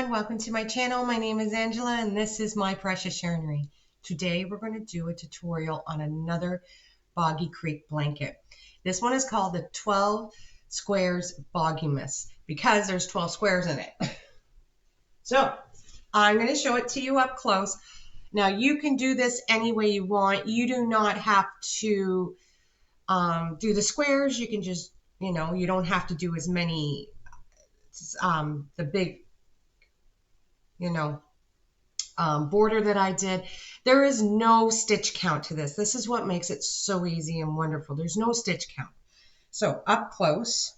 everyone, welcome to my channel. My name is Angela and this is My Precious Yarnery. Today we're going to do a tutorial on another Boggy Creek blanket. This one is called the 12 Squares Boggymas because there's 12 squares in it. So I'm going to show it to you up close. Now you can do this any way you want. You do not have to do the squares. You can just, you don't have to do as many the big border that I did. There is no stitch count to this. This is what makes it so easy and wonderful. There's no stitch count. So up close,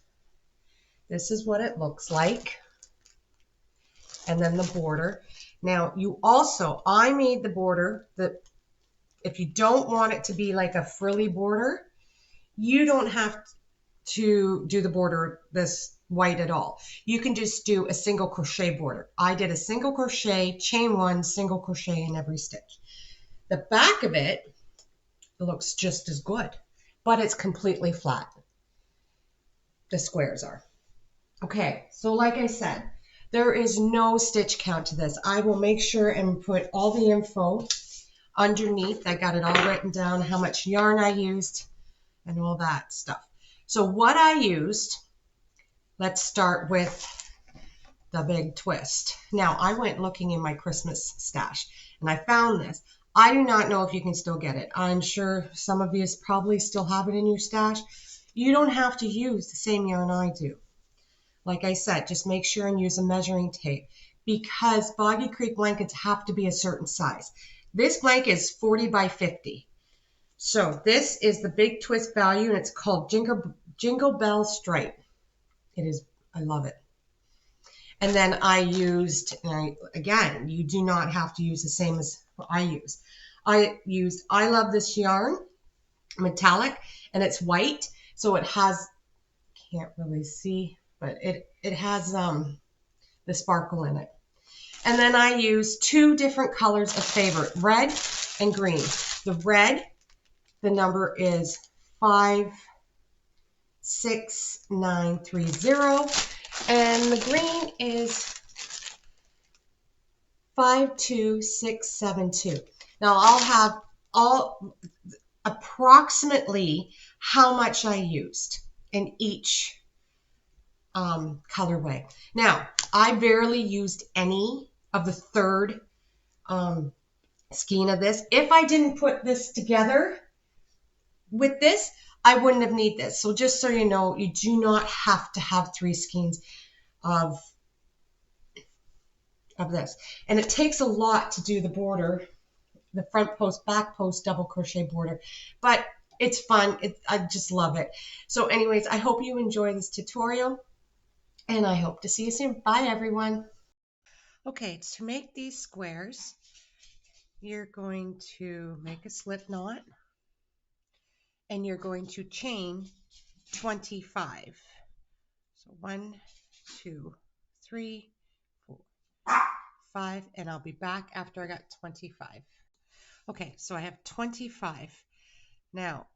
this is what it looks like. And then the border. Now I made the border that if you don't want it to be like a frilly border, you don't have to do the border this white at all. You can just do a single crochet border. I did a single crochet, chain one, single crochet in every stitch. The back of it looks just as good, but it's completely flat. The squares are. Okay, so like I said, there is no stitch count to this. I will make sure and put all the info underneath. I got it all written down, how much yarn I used and all that stuff. So what I used, let's start with the big twist. Now, I went looking in my Christmas stash, and I found this. I do not know if you can still get it. I'm sure some of you probably still have it in your stash. You don't have to use the same yarn I do. Like I said, just make sure and use a measuring tape because Boggy Creek blankets have to be a certain size. This blanket is 40 by 50. So this is the big twist value, and it's called Jingle Bell Stripe. It is, I love it. And then I used, again, you do not have to use the same as I use. I love this yarn, metallic, and it's white. So it has, can't really see, but it has the sparkle in it. And then I use two different colors of favorite, red and green. The red, the number is 56930, and the green is 52672. Now I'll have approximately how much I used in each colorway. Now I barely used any of the third skein of this. If I didn't put this together with this, I wouldn't have need this. So just so you know, you do not have to have 3 skeins of this. And it takes a lot to do the border, the front post, back post, double crochet border. But it's fun. I just love it. So anyways, I hope you enjoy this tutorial. And I hope to see you soon. Bye, everyone. Okay, to make these squares, you're going to make a slip knot. And you're going to chain 25. So 1, 2, 3, 4, 5, and I'll be back after I got 25. Okay, so I have 25. Now,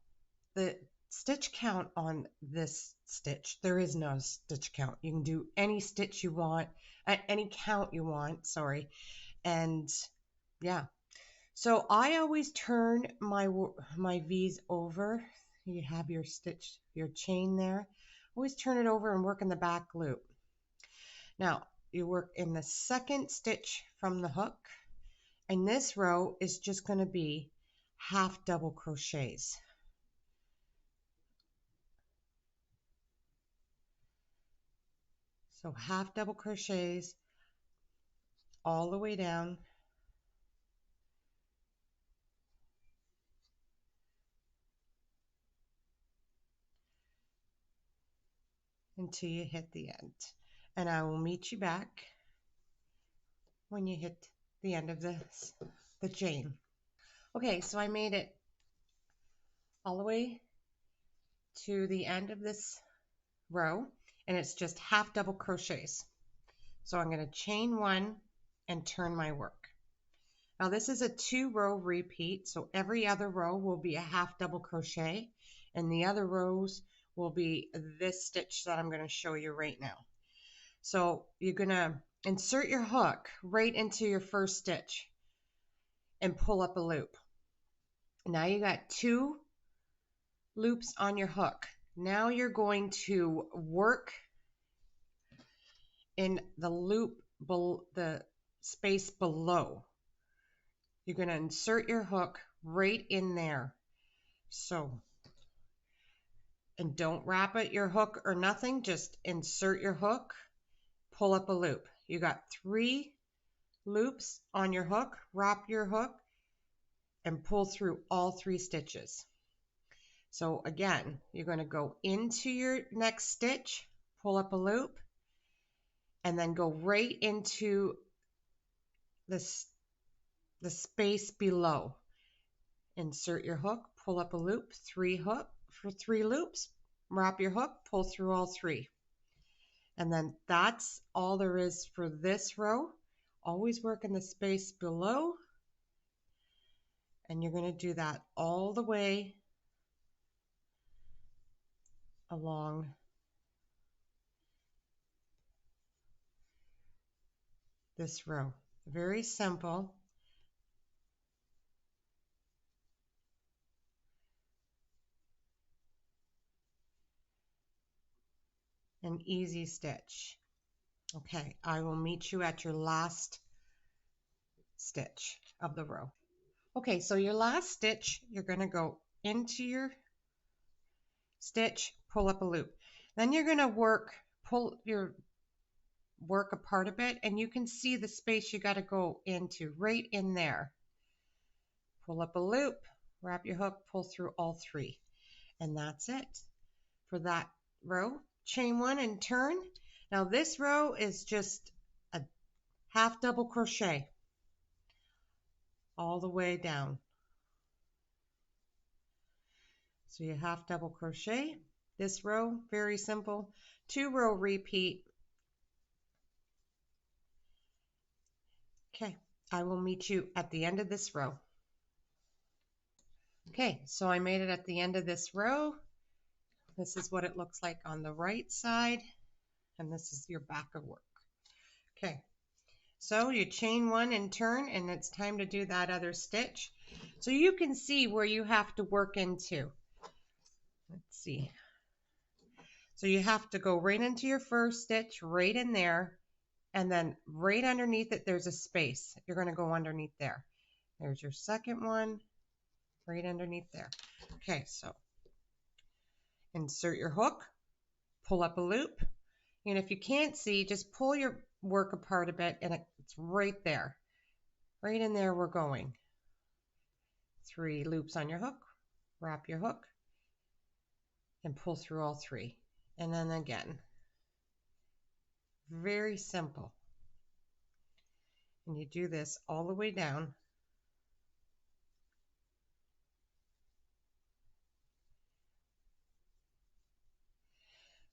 the stitch count on this stitch, there is no stitch count. You can do any stitch you want, any count you want, sorry. And yeah. So I always turn my V's over. You have your stitch, your chain there. Always turn it over and work in the back loop. Now you work in the second stitch from the hook, and this row is just going to be half double crochets. So half double crochets all the way down. Until you hit the end. And I will meet you back when you hit the end of the chain. Okay, so I made it all the way to the end of this row, and it's just half double crochets. So I'm going to chain 1 and turn my work. Now this is a 2-row repeat, so every other row will be a half double crochet, and the other rows will be this stitch that I'm going to show you right now. So you're going to insert your hook right into your first stitch and pull up a loop. Now you got 2 loops on your hook. Now you're going to work in the loop, the space below. You're going to insert your hook right in there. So, and don't wrap it your hook or nothing, just insert your hook, pull up a loop. You got 3 loops on your hook, wrap your hook, and pull through all 3 stitches. So again, you're going to go into your next stitch, pull up a loop, and then go right into the space below. Insert your hook, pull up a loop, 3 loops, wrap your hook, pull through all 3. And then that's all there is for this row. Always work in the space below. And you're going to do that all the way along this row. Very simple. An easy stitch. Okay, I will meet you at your last stitch of the row. Okay, so your last stitch, you're going to go into your stitch, pull up a loop. Then you're going to pull your work apart a bit, and you can see the space you got to go into right in there. Pull up a loop, wrap your hook, pull through all 3. And that's it for that row. Chain 1 and turn. Now this row is just a half double crochet all the way down. So you half double crochet this row, very simple. 2 row repeat. Okay, I will meet you at the end of this row. Okay, so I made it at the end of this row. This is what it looks like on the right side, and this is your back of work. Okay, so you chain 1 and turn, and it's time to do that other stitch. So you can see where you have to work into. Let's see. So you have to go right into your first stitch, right in there, and then right underneath it, there's a space. You're going to go underneath there. There's your second one, right underneath there. Okay, so insert your hook, pull up a loop, and if you can't see, just pull your work apart a bit, and it's right there. Right in there we're going. 3 loops on your hook, wrap your hook, and pull through all 3. And then again. Very simple. And you do this all the way down.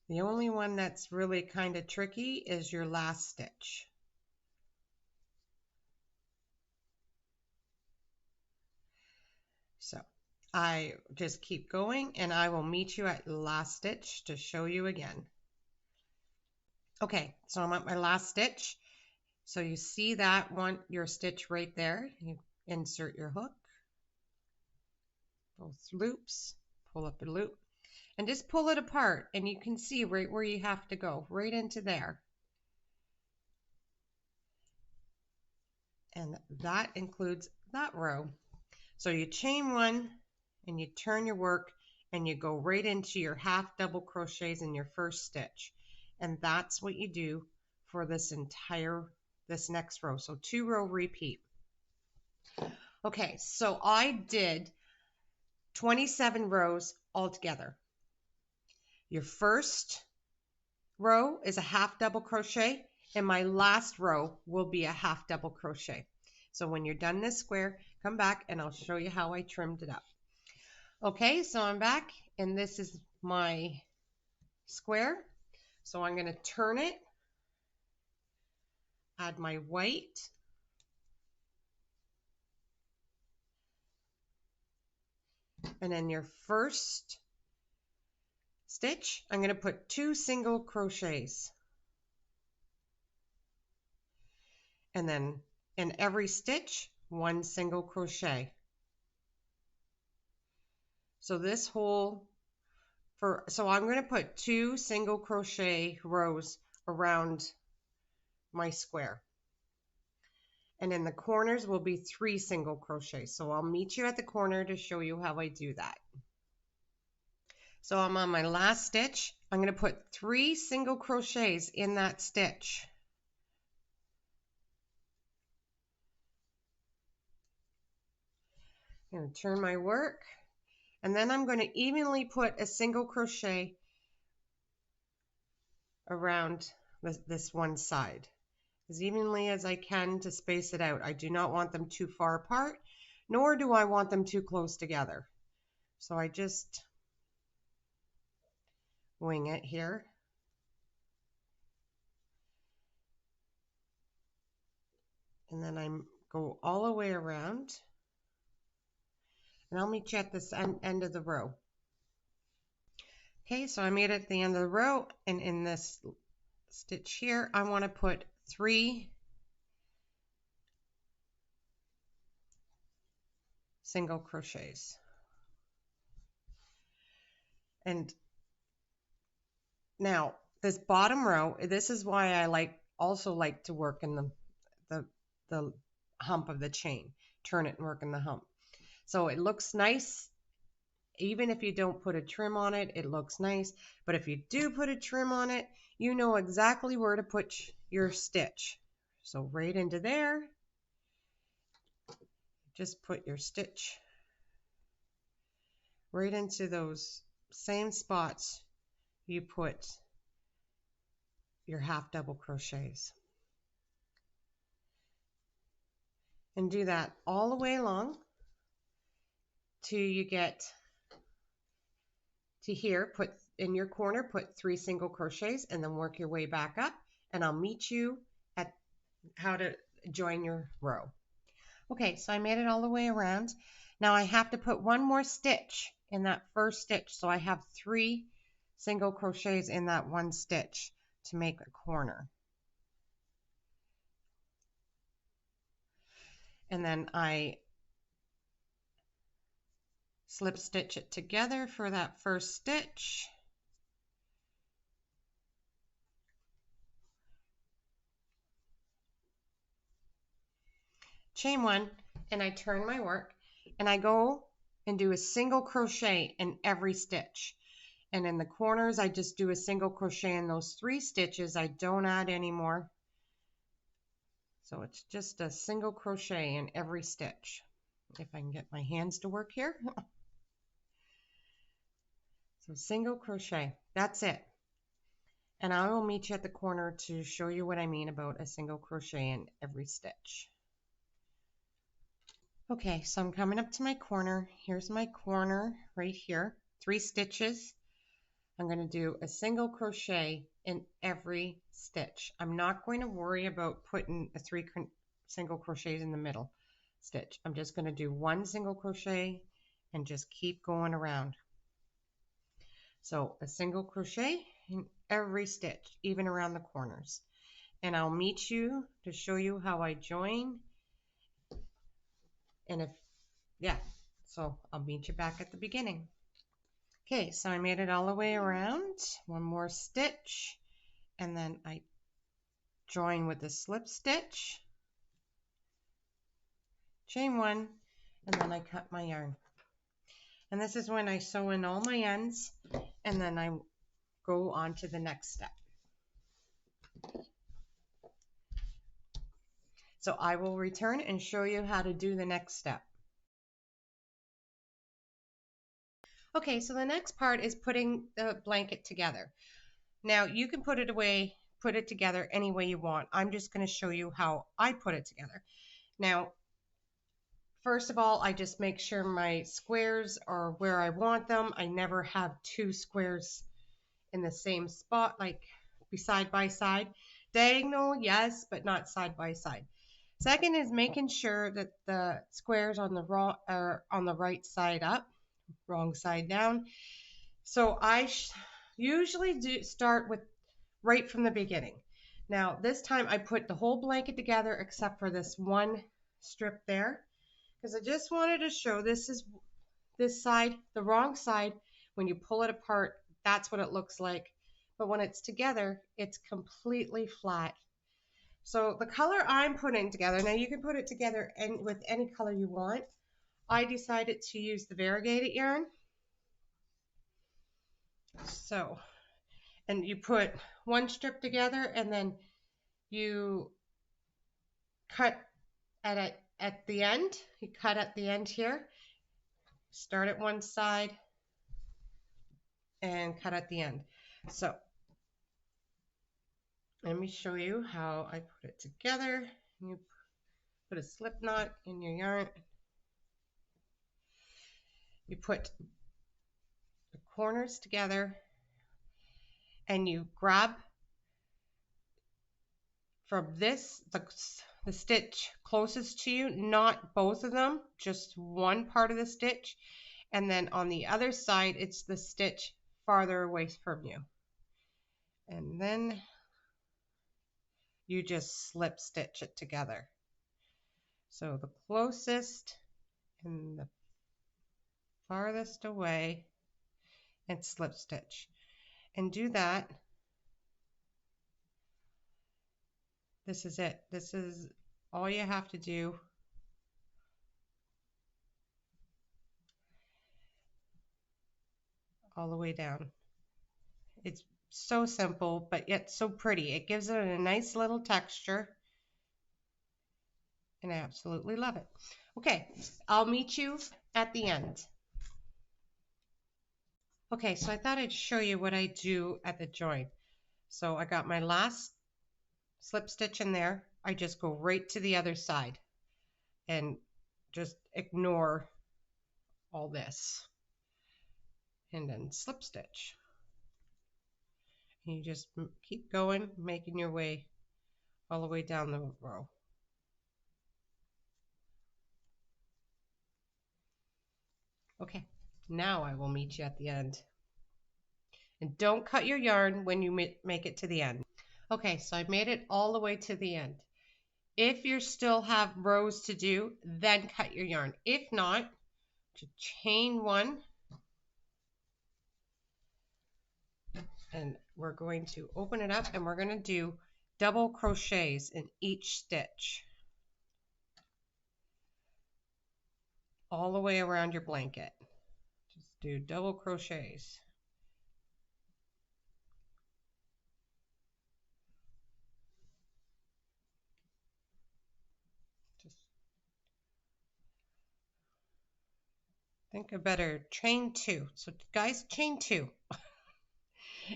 The only one that's really kind of tricky is your last stitch. So I just keep going, and I will meet you at the last stitch to show you again. Okay, so I'm at my last stitch. So you see that one, your stitch right there. You insert your hook, both loops, pull up a loop, and just pull it apart, and you can see right where you have to go, right into there. And that includes that row. So you chain 1 and you turn your work, and you go right into your half double crochets in your first stitch. And that's what you do for this next row. So 2 row repeat. Okay, so I did 27 rows altogether. Your first row is a half double crochet, and my last row will be a half double crochet. So when you're done this square, come back and I'll show you how I trimmed it up. Okay, so I'm back, and this is my square. So I'm going to turn it, add my white, and in your first stitch, I'm going to put 2 single crochets. and then in every stitch, 1 single crochet. So this whole, so I'm going to put 2 single crochet rows around my square. And in the corners will be 3 single crochets. So I'll meet you at the corner to show you how I do that. So I'm on my last stitch. I'm going to put 3 single crochets in that stitch. I'm going to turn my work, and then I'm going to evenly put a single crochet around this one side, as evenly as I can to space it out. I do not want them too far apart, nor do I want them too close together. So I just wing it here. And then I go all the way around. And I'll meet you at this end of the row. Okay, so I made it at the end of the row, and in this stitch here, I want to put 3 single crochets. And now this bottom row, this is why I also like to work in the hump of the chain. Turn it and work in the hump. So it looks nice. Even if you don't put a trim on it, it looks nice. But if you do put a trim on it, you know exactly where to put your stitch. So right into there, just put your stitch right into those same spots you put your half double crochets. And do that all the way along till you get to here. Put in your corner, put 3 single crochets, and then work your way back up, and I'll meet you at how to join your row. Okay, so I made it all the way around. Now I have to put 1 more stitch in that first stitch, so I have 3 single crochets in that 1 stitch to make a corner. And then I slip stitch it together for that first stitch. Chain 1, and I turn my work, and I go and do a single crochet in every stitch. And in the corners, I just do a single crochet in those 3 stitches. I don't add any more. So it's just a single crochet in every stitch. If I can get my hands to work here. So single crochet, that's it. And I will meet you at the corner to show you what I mean about a single crochet in every stitch. Okay, so I'm coming up to my corner. Here's my corner right here, 3 stitches. I'm going to do a single crochet in every stitch. I'm not going to worry about putting a 3 single crochets in the middle stitch. I'm just going to do 1 single crochet and just keep going around. So a single crochet in every stitch, even around the corners. And I'll meet you to show you how I join. And so I'll meet you back at the beginning. Okay, so I made it all the way around. 1 more stitch, and then I join with a slip stitch, chain 1, and then I cut my yarn. And this is when I sew in all my ends, and then I go on to the next step. So I will return and show you how to do the next step. Okay, so the next part is putting the blanket together. Now you can put it together any way you want. I'm just going to show you how I put it together. Now, first of all, I just make sure my squares are where I want them. I never have 2 squares in the same spot, like side by side. Diagonal, yes, but not side by side. Second is making sure that the squares on the right side up, wrong side down. So I usually start with right from the beginning. Now this time I put the whole blanket together except for this one strip there, because I just wanted to show this is this side, the wrong side. When you pull it apart, that's what it looks like. But when it's together, it's completely flat. So the color I'm putting together, now you can put it together with any color you want. I decided to use the variegated yarn. So, and you put one strip together and then you cut at the end. You cut at the end here. Start at one side and cut at the end. So let me show you how I put it together. You put a slip knot in your yarn. You put the corners together and you grab from this, the stitch closest to you, not both of them, just one part of the stitch. And then on the other side, it's the stitch farther away from you. And then you just slip stitch it together. So the closest and the farthest away and slip stitch. And do that. This is it. This is all you have to do. All the way down. It's so simple, but yet so pretty. It gives it a nice little texture. And I absolutely love it. Okay, I'll meet you at the end. Okay, so I thought I'd show you what I do at the join. So I got my last slip stitch in there. I just go right to the other side and just ignore all this. And then slip stitch. And you just keep going, making your way all the way down the row. Okay, now I will meet you at the end. And don't cut your yarn when you make it to the end. Okay, so I made it all the way to the end. If you still have rows to do, then cut your yarn. If not, to chain one. And we're going to open it up and we're going to do double crochets in each stitch. All the way around your blanket. Just do double crochets. Just think I better chain two. So guys, chain two.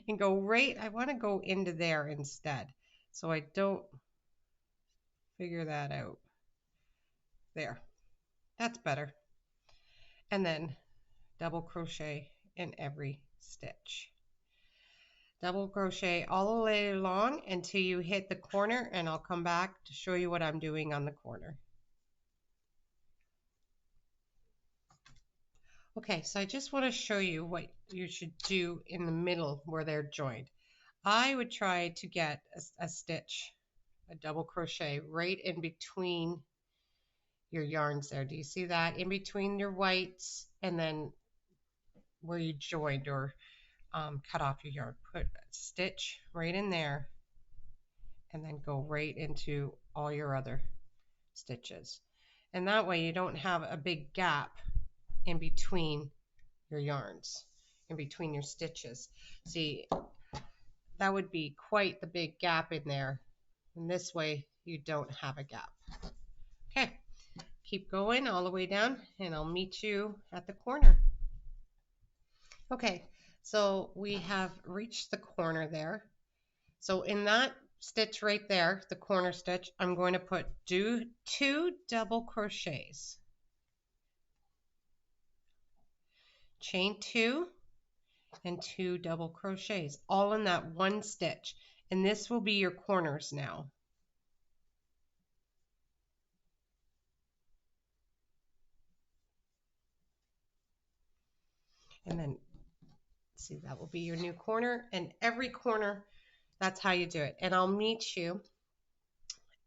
And go right, I want to go into there instead. So I don't figure that out. There. That's better. And then double crochet in every stitch. Double crochet all the way along until you hit the corner, and I'll come back to show you what I'm doing on the corner. Okay, so I just want to show you what you should do in the middle where they're joined. I would try to get a stitch, a double crochet right in between your yarns there. Do you see that? In between your whites and then where you joined or cut off your yarn. Put a stitch right in there and then go right into all your other stitches. And that way you don't have a big gap in between your yarns, in between your stitches. See, that would be quite the big gap in there. And this way you don't have a gap. Okay, keep going all the way down and I'll meet you at the corner. Okay, so we have reached the corner there. So in that stitch right there, the corner stitch, I'm going to put two double crochets. Chain two and two double crochets, all in that one stitch. And this will be your corners now. And then, see, that will be your new corner. And every corner That's how you do it. And I'll meet you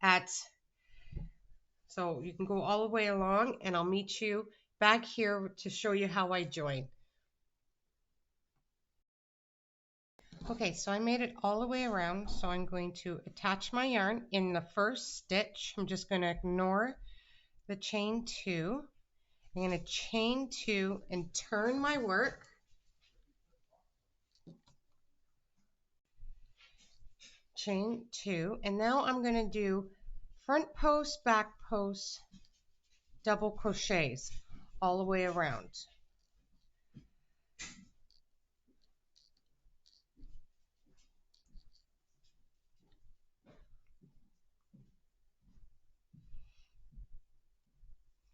at, so you can go all the way along, and I'll meet you back here to show you how I join. Okay, so I made it all the way around, so I'm going to attach my yarn in the first stitch. I'm just going to ignore the chain 2. I'm going to chain 2 and turn my work. Chain 2, and now I'm going to do front post, back post, double crochets all the way around.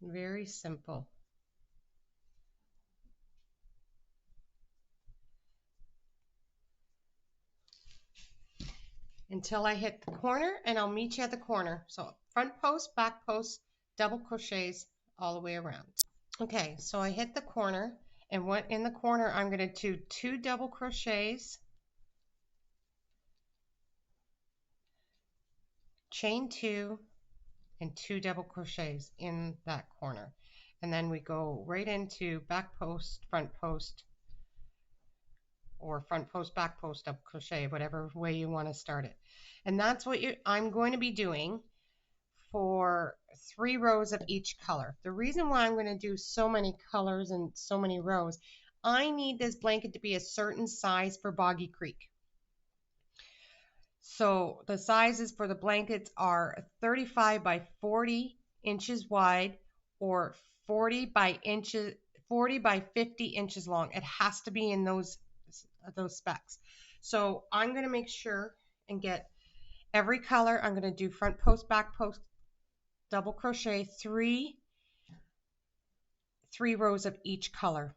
Very simple. Until I hit the corner, and I'll meet you at the corner. So front post, back post, double crochets all the way around. Okay, so I hit the corner, and what in the corner I'm going to do 2 double crochets, chain 2, and 2 double crochets in that corner. And then we go right into back post, front post, or front post, back post, double crochet, whatever way you want to start it. And that's what I'm going to be doing for 3 rows of each color. The reason why I'm going to do so many colors and so many rows, I need this blanket to be a certain size for Boggy Creek. So the sizes for the blankets are 35 by 40 inches wide, or 40 by 50 inches long. It has to be in those specs. So I'm going to make sure and get every color. I'm going to do front post, back post, double crochet, 3 rows of each color.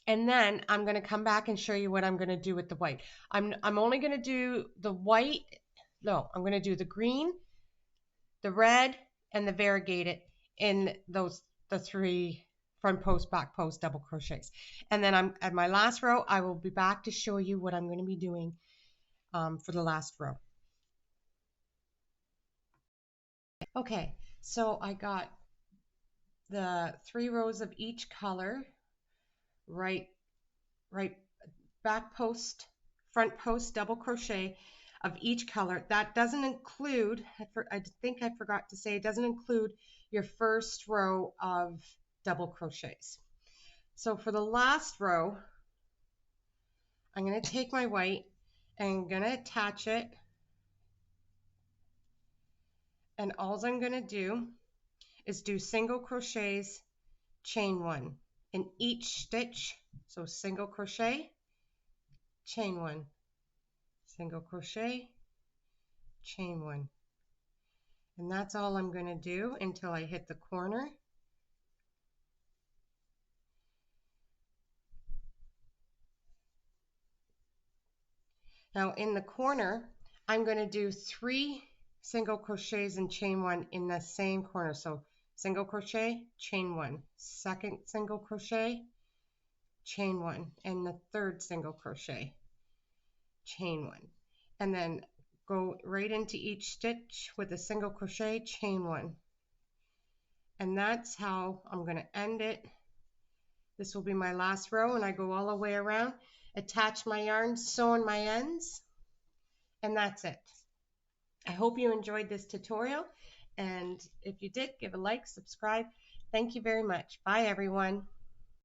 And then I'm going to come back and show you what I'm going to do with the white. I'm only going to do the white. No, I'm going to do the green, the red, and the variegated in the 3 front post, back post, double crochets. And then I'm at my last row. I will be back to show you what I'm going to be doing for the last row. Okay, so I got the 3 rows of each color, right back post, front post, double crochet of each color. That doesn't include, I think I forgot to say, it doesn't include your first row of double crochets. So for the last row, I'm going to take my white and I'm going to attach it, and all I'm going to do is do single crochets, chain 1 in each stitch. So single crochet, chain 1, single crochet, chain 1. And that's all I'm going to do until I hit the corner. Now in the corner, I'm going to do 3 single crochets and chain 1 in the same corner. So single crochet, chain 1, second single crochet, chain 1, and the third single crochet, chain 1. And then go right into each stitch with a single crochet, chain 1. And that's how I'm going to end it. This will be my last row, and I go all the way around, attach my yarn, sew in my ends, and that's it. I hope you enjoyed this tutorial, and if you did, give a like, subscribe. Thank you very much. Bye, everyone.